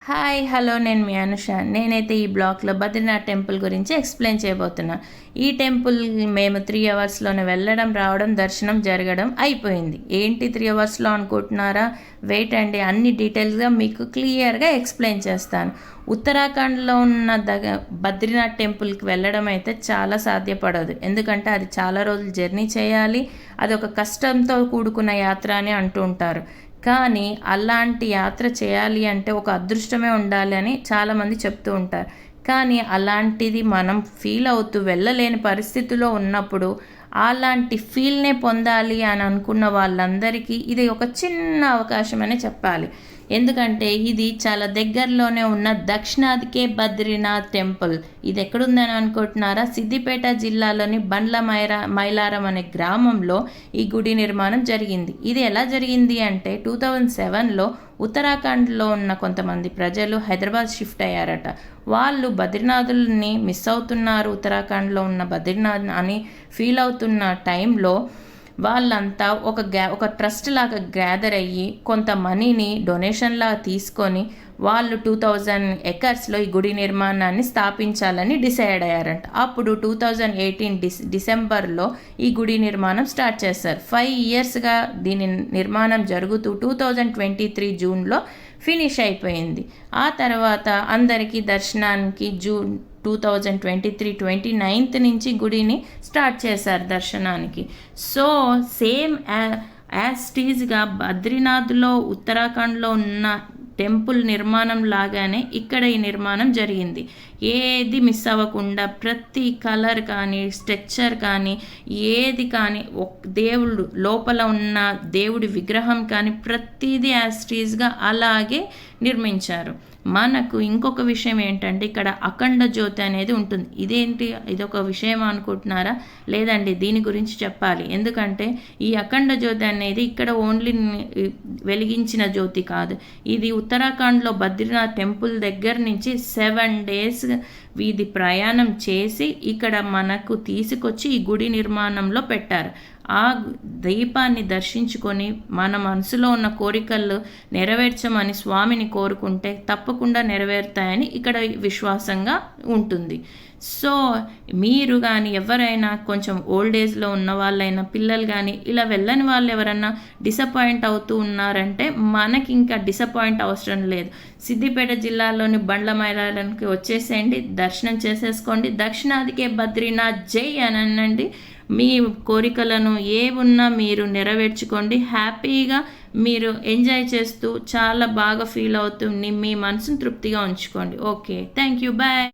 Hi hello నేను మీ అనుష. నేనైతే ఈ బ్లాగ్లో బద్రీనాథ్ టెంపుల్ గురించి ఎక్స్ప్లెయిన్ చేయబోతున్నా. ఈ టెంపుల్ మేము 3 అవర్స్లోనే వెళ్ళడం రావడం దర్శనం జరగడం అయిపోయింది. ఏంటి 3 అవర్స్లో అనుకుంటున్నారా? వెయిట్ అండి, అన్ని డీటెయిల్స్గా మీకు క్లియర్గా ఎక్స్ప్లెయిన్ చేస్తాను. ఉత్తరాఖండ్లో ఉన్న బద్రీనాథ్ టెంపుల్కి వెళ్ళడం అయితే చాలా సాధ్యపడదు. ఎందుకంటే అది చాలా రోజులు జర్నీ చేయాలి. అది ఒక కష్టంతో కూడుకున్న యాత్ర అని అంటూ ఉంటారు. కానీ అలాంటి యాత్ర చేయాలి అంటే ఒక అదృష్టమే ఉండాలి అని చాలామంది చెప్తూ ఉంటారు. కానీ అలాంటిది మనం ఫీల్ అవుతూ వెళ్ళలేని పరిస్థితిలో ఉన్నప్పుడు అలాంటి ఫీల్నే పొందాలి అని అనుకున్న వాళ్ళందరికీ ఇది ఒక చిన్న అవకాశం అనే చెప్పాలి. ఎందుకంటే ఇది చాలా దగ్గరలోనే ఉన్న దక్షిణాదికే బద్రీనాథ్ టెంపుల్. ఇది ఎక్కడుందని అనుకుంటున్నారా? సిద్దిపేట జిల్లాలోని బండ్ల మైలారం అనే గ్రామంలో ఈ గుడి నిర్మాణం జరిగింది. ఇది ఎలా జరిగింది అంటే 2007లో ఉత్తరాఖండ్లో ఉన్న కొంతమంది ప్రజలు హైదరాబాద్ షిఫ్ట్ అయ్యారట. వాళ్ళు బద్రీనాథుల్ని మిస్ అవుతున్నారు, ఉత్తరాఖండ్లో ఉన్న బద్రీనాథ్ అని ఫీల్ అవుతున్న టైంలో వాళ్ళంతా ఒక ట్రస్ట్ లాగా గ్యాదర్ అయ్యి కొంత మనీని డొనేషన్ లాగా తీసుకొని వాళ్ళు 2000 ఎకర్స్లో ఈ గుడి నిర్మాణాన్ని స్థాపించాలని డిసైడ్ అయ్యారంట. అప్పుడు 2018 డిసెంబర్లో ఈ గుడి నిర్మాణం స్టార్ట్ చేశారు. 5 ఇయర్స్గా దీని నిర్మాణం జరుగుతూ 2023 జూన్లో ఫినిష్ అయిపోయింది. ఆ తర్వాత అందరికీ దర్శనానికి జూన్ 2023 29th నుంచి గుడిని స్టార్ట్ చేశారు దర్శనానికి. సో సేమ్ యాజ్ టీజ్గా బద్రీనాథ్లో ఉత్తరాఖండ్లో ఉన్న టెంపుల్ నిర్మాణం లాగానే ఇక్కడ ఈ నిర్మాణం జరిగింది. ఏది మిస్ అవ్వకుండా ప్రతి కలర్ కానీ స్ట్రక్చర్ కానీ ఏది కానీ దేవుడు లోపల ఉన్న దేవుడి విగ్రహం కానీ ప్రతిదీ యాజ్ టీజ్గా అలాగే నిర్మించారు. మనకు ఇంకొక విషయం ఏంటంటే ఇక్కడ అఖండ జ్యోతి అనేది ఉంటుంది. ఇదేంటి, ఇదొక విషయం అనుకుంటున్నారా? లేదండి, దీని గురించి చెప్పాలి. ఎందుకంటే ఈ అఖండ జ్యోతి అనేది ఇక్కడ ఓన్లీ వెలిగించిన జ్యోతి కాదు. ఇది ఉత్తరాఖండ్లో బద్రీనాథ్ టెంపుల్ దగ్గర నుంచి 7 days వీధి ప్రయాణం చేసి ఇక్కడ మనకు తీసుకొచ్చి ఈ గుడి నిర్మాణంలో పెట్టారు. ఆ దీపాన్ని దర్శించుకొని మన మనసులో ఉన్న కోరికలు నెరవేర్చమని స్వామిని కోరుకుంటే తప్పకుండా నెరవేరుతాయని ఇక్కడ విశ్వాసంగా ఉంటుంది. సో మీరు కానీ ఎవరైనా కొంచెం ఓల్డ్ ఏజ్లో ఉన్న వాళ్ళైనా పిల్లలు కానీ ఇలా వెళ్ళని వాళ్ళు ఎవరన్నా డిసప్పాయింట్ అవుతూ ఉన్నారంటే మనకి ఇంకా డిసప్పాయింట్ అవసరం లేదు. సిద్దిపేట జిల్లాలోని బండ్ల మైలారానికి వచ్చేసేయండి, దర్శనం చేసేసుకోండి. దక్షిణాదికే బద్రీనాథ్ జై అని అనండి. మీ కోరికలను ఏమున్నా మీరు నెరవేర్చుకోండి. హ్యాపీగా మీరు ఎంజాయ్ చేస్తూ చాలా బాగా ఫీల్ అవుతూ మీ మనసును తృప్తిగా ఉంచుకోండి. Okay, thank you, bye.